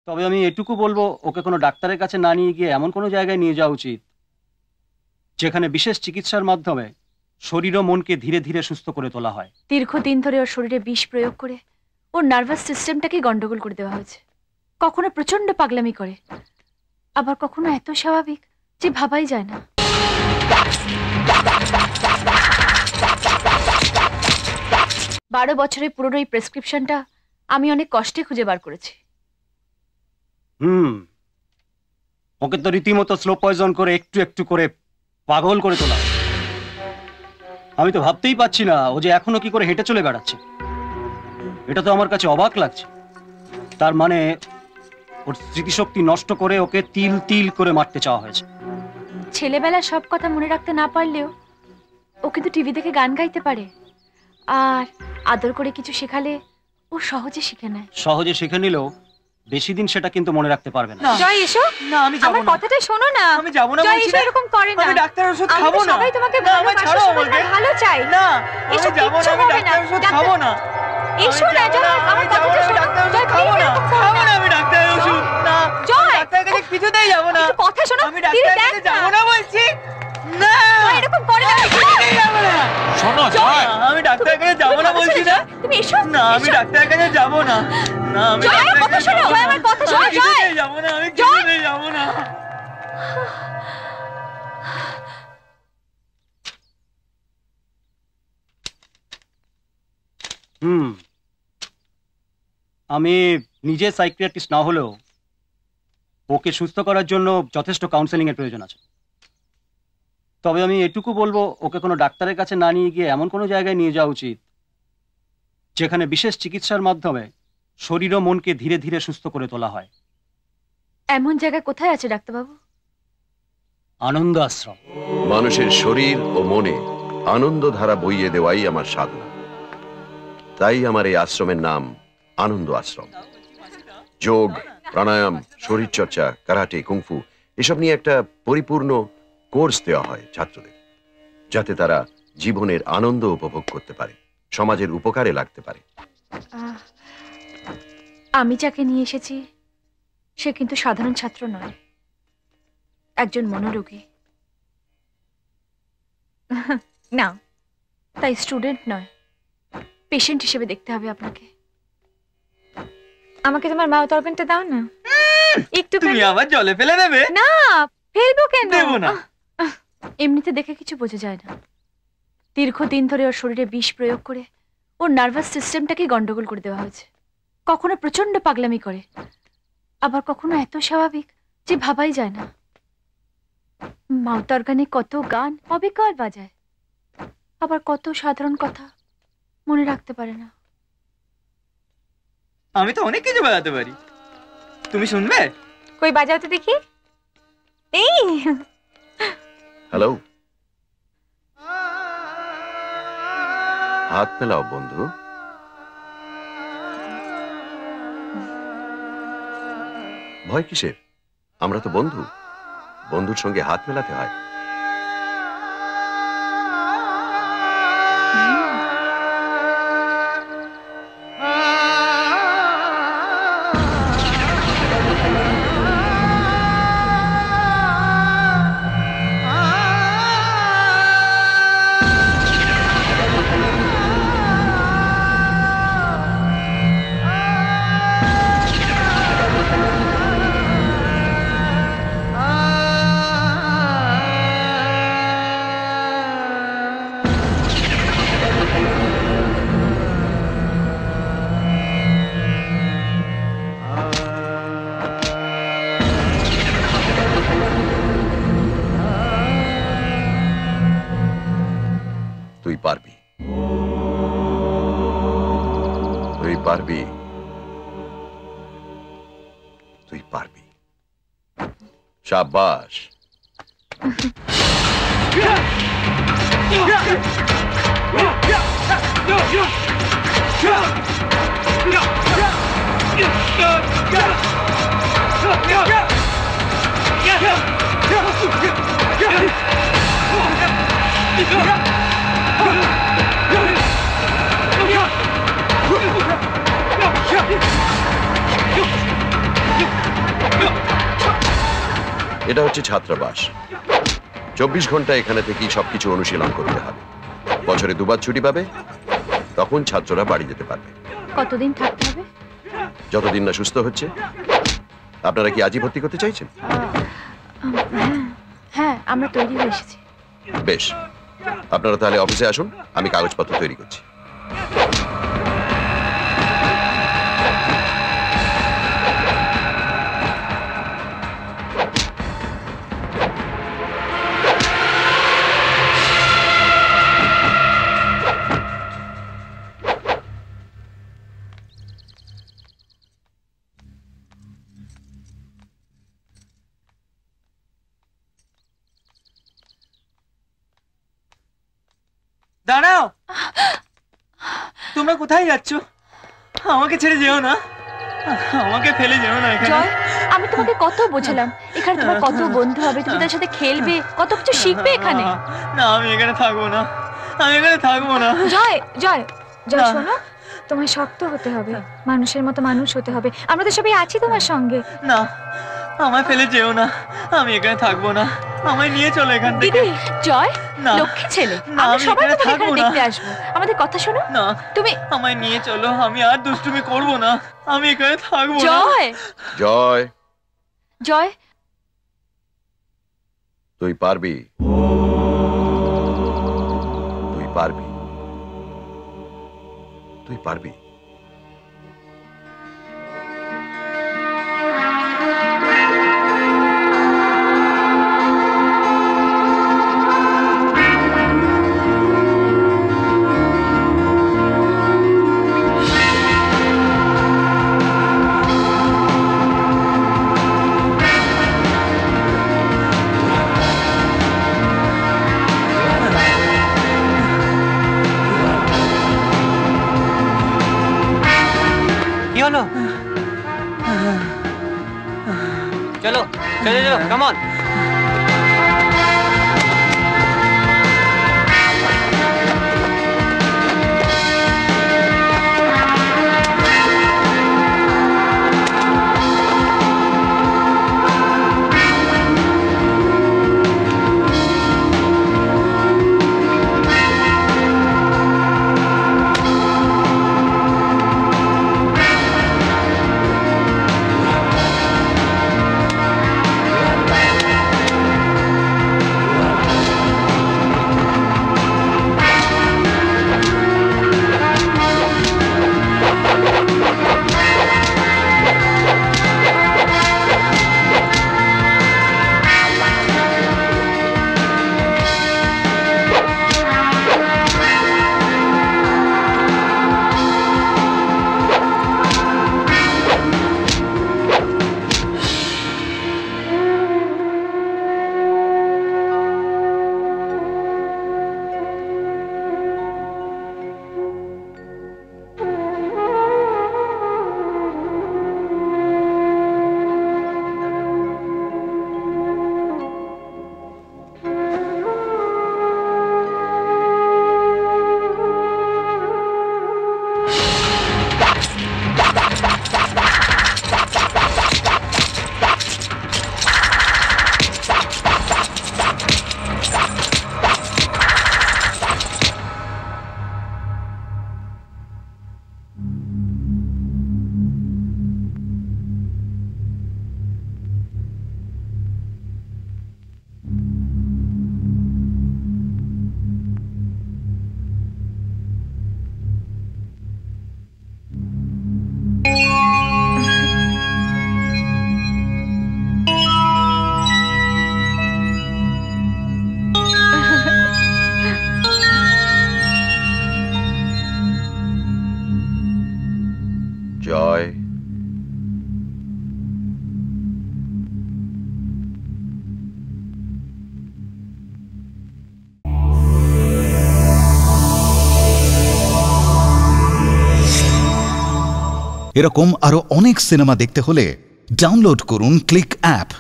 তবে আমি এটুকু বলবো, ওকে কোনো ডাক্তারের কাছে না নিয়ে গিয়ে এমন কোনো জায়গায় নিয়ে যাওয়া উচিত যেখানে বিশেষ চিকিৎসার মাধ্যমে শরীর ও মনকে ধীরে ধীরে সুস্থ করে তোলা হয়। দীর্ঘদিন ধরে ওর শরীরে বিষ প্রয়োগ করে ওর নার্ভাস সিস্টেমটাকে গন্ডগোল করে দেওয়া হয়েছে। কখনো প্রচন্ড পাগলামি করে, আবার কখনো এত স্বাভাবিক যে ভাবাই যায় না। 12 বছরের পুরনো এই প্রেসক্রিপশনটা আমি অনেক কষ্টে খুঁজে বার করেছি। ওকে তো রীতিমতো স্লো পয়জন করে একটু একটু করে পাগল করে তোলা। আমি তো ভাবতেই পাচ্ছি না ও যে এখনো কি করে হেঁটে চলে বেড়াচ্ছে। এটা তো আমার কাছে অবাক লাগছে। তার মানে ওর স্মৃতিশক্তি নষ্ট করে ওকে তিল তিল করে মারতে চাওয়া হয়েছে। ছেলেবেলা সব কথা মনে রাখতে না পারলেও ও কিন্তু টিভি দেখে গান গাইতে পারে, আর আদর করে কিছু শেখালে ও সহজে শিখে নেয়। সহজে শিখে নিলেও বেশি দিন সেটা কিন্তু মনে রাখতে পারবে না। জয় এসো। না আমি যাব না। আমার কথাটা শোনো না। আমি যাব না জয় বলছি এসো, না। এরকম করে না। আমি ডাক্তারের ওষুধ খাবো না। সবাই তোমাকে আমায় ছাড়ো, আমাকে ভালো চাই। না আমি যাব না, আমি ডাক্তারের ওষুধ খাবো না। এসো না জয়, আমার কথাটা শোনো। জয় খাবো না, খাবো না আমি ডাক্তারের ওষুধ। না জয়, ডাক্তারের কাছে কিছুতেই যাব না। কথা শোনো। আমি ডাক্তারের কাছে যাব না বলছি। না এরকম করে না, কিছুতেই যাব না। শোনো জয়, আমি ডাক্তারের কাছে যাব না বলছি না। তুমি এসো না আমি ডাক্তারের কাছে যাব না। না আমি জয়, কথা শোনো। জয়, আমার কথা শোনো। জয়, কিছুতেই যাব না, আমি কিছুতেই যাব না। আমি নিজে সাইকিয়াট্রিস্ট না হলেও ওকে সুস্থ করার জন্য যথেষ্ট কাউন্সেলিং এর প্রয়োজন আছে। তবে আমি এটুকু বলবো, ওকে কোনো ডাক্তারের কাছে না নিয়ে গিয়ে এমন কোনো জায়গায় নিয়ে যাওয়া উচিত যেখানে বিশেষ চিকিৎসার মাধ্যমে শরীর ও মনকে ধীরে ধীরে সুস্থ করে তোলা হয়। এমন জায়গা কোথায় আছে ডাক্তারবাবু? আনন্দ আশ্রম। মানুষের শরীর ও মনে আনন্দ ধারা বইয়ে দেওয়াই আমার সাধনা। তাই আমার এই আশ্রমের নাম আনন্দ আশ্রম। যোগ, প্রাণায়াম, শরীরচর্চা, কারাটে, কুংফু এসব নিয়ে একটা পরিপূর্ণ কোর্স দেওয়া হয় ছাত্রদের, যাতে তারা জীবনের আনন্দ উপভোগ করতে পারে, সমাজের উপকারে লাগতে পারে। আমি যাকে নিয়ে এসেছি সে কিন্তু সাধারণ ছাত্র নয়, একজন মনোরোগী। না, তাই স্টুডেন্ট নয়, পেশেন্ট হিসেবে দেখতে হবে আপনাকে। আমাকে তোমার মাউথ অর্গানটা দাও না একটু। তুমি আবার জলে ফেলে দেবে? না, ফেলবো কেন? দেব না। এমনিতে দেখে কিছু বোঝা যায় না। দীর্ঘদিন ধরে ওর শরীরে বিষ প্রয়োগ করে ওর নার্ভাস সিস্টেমটাকে গন্ডগোল করে দেওয়া হয়েছে। কখনো প্রচন্ড পাগলামি করে, আবার কখনো এত স্বাভাবিক যে ভাবাই যায় না। মাউথ অর্গানে কত গান অবিকল বাজায়, আবার কত সাধারণ কথা মনে রাখতে পারে না। আমি তো অনেক কিছু বাজাতে পারি, তুমি শুনবে? কই বাজাও তো দেখি। এই হ্যালো, হাত মেলাও বন্ধু। ভয় কিসের? আমরা তো বন্ধু, বন্ধুর সঙ্গে হাত মেলাতে হয়। তুই পারবি, তুই পারবি, তুই পারবি। শাবাশ। এটা হচ্ছে ছাত্রাবাস। 24 ঘন্টা এখানে থেকেই সবকিছু অনুশীলন করতে হবে। বছরে 2 বার ছুটি পাবে, তখন ছাত্ররা বাড়ি যেতে পারবে। কতদিন থাকতে হবে? যতদিন না সুস্থ হচ্ছে। আপনারা কি আজই ভর্তি করতে চাইছেন? হ্যাঁ, আমরা তৈরি হয়ে এসেছি। বেশ, আপনারা তাহলে অফিসে আসুন, আমি কাগজপত্র তৈরি করছি। দাঁড়াও, তোমরা কোথায় যাচ্ছ? আমাকে ছেড়ে যেও না, আমাকে ফেলে যেও না এখানে। জয়, আমি তোমাকে কত বোঝালাম, এখানে তোমার কত বন্ধু হবে, তুমি তাদের সাথে খেলবে, কত কিছু শিখবে এখানে। না, আমি এখানে থাকবো না, আমি এখানে থাকবো না। জয় জয় জয়, না। শোনো, তোমায় শক্ত হতে হবে, মানুষের মতো মানুষ হতে হবে। আমরা তো সবাই আছি তোমার সঙ্গে। না, আমায় ফেলে যেও না, আমি এখানে থাকবো না, আমায় নিয়ে চলো এখান থেকে। দিদি, জয় না। লক্ষ্মী ছেলে, না, আমরা আমি সবাই এখানে তোমাকে থাকবো এখানে না। দেখতে আসবো। আমাদের কথা শোনো। না, তুমি আমায় নিয়ে চলো, আমি আর দুষ্টুমি করবো না, আমি এখানে থাকবো না। জয়, জয়, জয়, তুই পারবি, তুই পারবি, তুই পারবি। কি হলো? চলো চলো চলো, কাম অন। জয়, এরকম আরো অনেক সিনেমা দেখতে হলে ডাউনলোড করুন ক্লিক অ্যাপ।